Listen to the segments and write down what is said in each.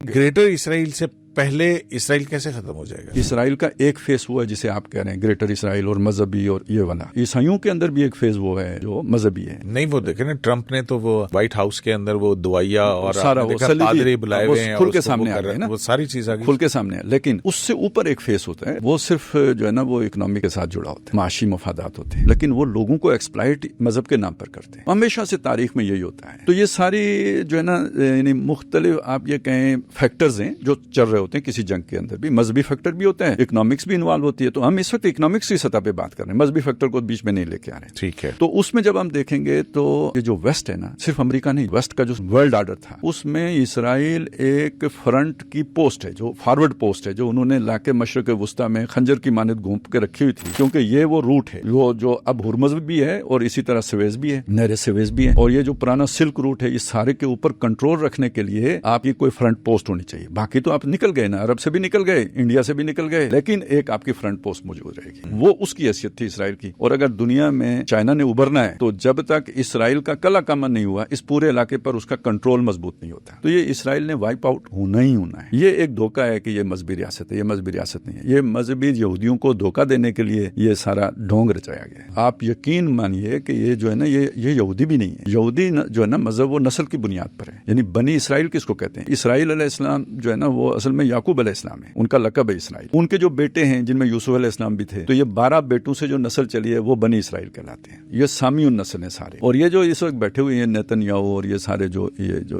Greater Israel से पहले Israel कैसे खत्म हो जाएगा? इसराइल का एक फेस वो है जिसे आप कह रहे हैं ग्रेटर इसराइल और मजहबी और ये वाला। ईसाइयों के अंदर भी एक फेज वो है जो मजहबी है। नहीं, वो देखे ना, ट्रम्प ने तो वो व्हाइट हाउस के अंदर वो दुआया और सारा वो पादरी बुलाए हुए हैं, खुल के सामने आ गए ना, वो सारी चीज आ गई खुल के सामने है। लेकिन उससे ऊपर एक फेस होता है, वो सिर्फ जो है ना वो इकोनॉमी के साथ जुड़ा होता है, माशी मफादात होते हैं, लेकिन वो लोगों को एक्सप्लॉइट मजहब के नाम पर करते हैं। हमेशा से तारीख में यही होता है। तो ये सारी जो है ना यानी मुख्तलिफ आप ये कहें फैक्टर्स हैं जो चल रहे होते हैं किसी जंग के अंदर भी। मजहबी फैक्टर भी होता है, इकोनॉमिक्स भी इन्वॉल्व होती है। तो हम इस वक्त इकोनॉमिक्स की सतह पे बात कर रहे हैं, मजहबी फैक्टर को बीच में नहीं लेके आ रहे हैं। ठीक है। तो उसमें जब हम देखेंगे तो ये जो वेस्ट है ना, सिर्फ अमेरिका नहीं, वेस्ट का जो वर्ल्ड ऑर्डर था उसमें इसराइल एक फ्रंट की पोस्ट है, जो फॉरवर्ड पोस्ट है, जो उन्होंने लाके मशरक वुस्ता में खंजर की मानद घूम के रखी हुई थी, क्योंकि ये वो रूट है वो जो अब हुर्मुज़ भी है और इसी तरह स्वेज भी है, नहर स्वेज भी है, और ये जो पुराना सिल्क रूट है, इस सारे के ऊपर कंट्रोल रखने के लिए आपकी कोई फ्रंट पोस्ट होनी चाहिए। बाकी तो आप निकल गए ना, अरब से भी निकल गए, इंडिया से भी निकल गए, लेकिन एक आपकी फ्रंट पोस्ट मौजूद रहेगी। वो उसकी हैसियत थी इसराइल की। और अगर दुनिया में चाइना ने उभरना है तो जब तक इसराइल का कला कमन नहीं हुआ, इस पूरे इलाके पर उसका कंट्रोल मजबूत नहीं होता। तो ये इसराइल ने वाइप आउट होना ही होना है। ये एक धोखा है कि ये मजहबी रियासत है, ये मजहबी रियासत नहीं है। ये मजहबी यहूदियों को धोखा देने के लिए ये सारा ढोंग रचाया गया। आप यकीन मानिए कि ये जो है ना ये यहूदी भी नहीं है। यहूदी जो है ना मजहब वो नस्ल की बुनियाद पर है, यानी बनी इसराइल किसको कहते हैं? इसराइल अलैहिस्सलाम जो है ना वो असल में याकूब अलैहिस्सलाम है, उनका लकब है इसराइल। उनके जो बेटे हैं जिनमें यूसुफ अलैहिस्सलाम भी थे, तो ये 12 बेटों से जो नस्ल चली है वो बनी इसराइल कहलाते हैं। ये सामियुन नस्ल है सारे। और ये जो इस वक्त बैठे हुए हैं नेतन्याहू और ये सारे जो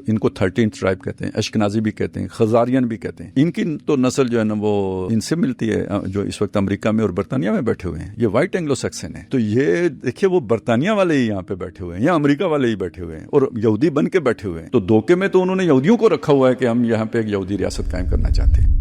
इनको 13th ट्राइब कहते हैं, अश्कनाजी भी कहते हैं, खजारियन भी कहते हैं, इनकी तो नस्ल जो है ना वो इनसे मिलती है, जो इस वक्त अमेरिका में और बर्तानिया में बैठे हुए हैं। ये व्हाइट एंग्लो सैक्सन है। तो ये देखिए वो बर्तानिया वाले ही यहाँ पे बैठे हुए हैं या अमेरिका वाले ही बैठे हुए हैं और यहूदी बन के बैठे हुए हैं। तो धोखे में तो उन्होंने यहूदियों को रखा हुआ है कि हम यहाँ पे एक यहूदी रियासत कायम करना चाहते हैं।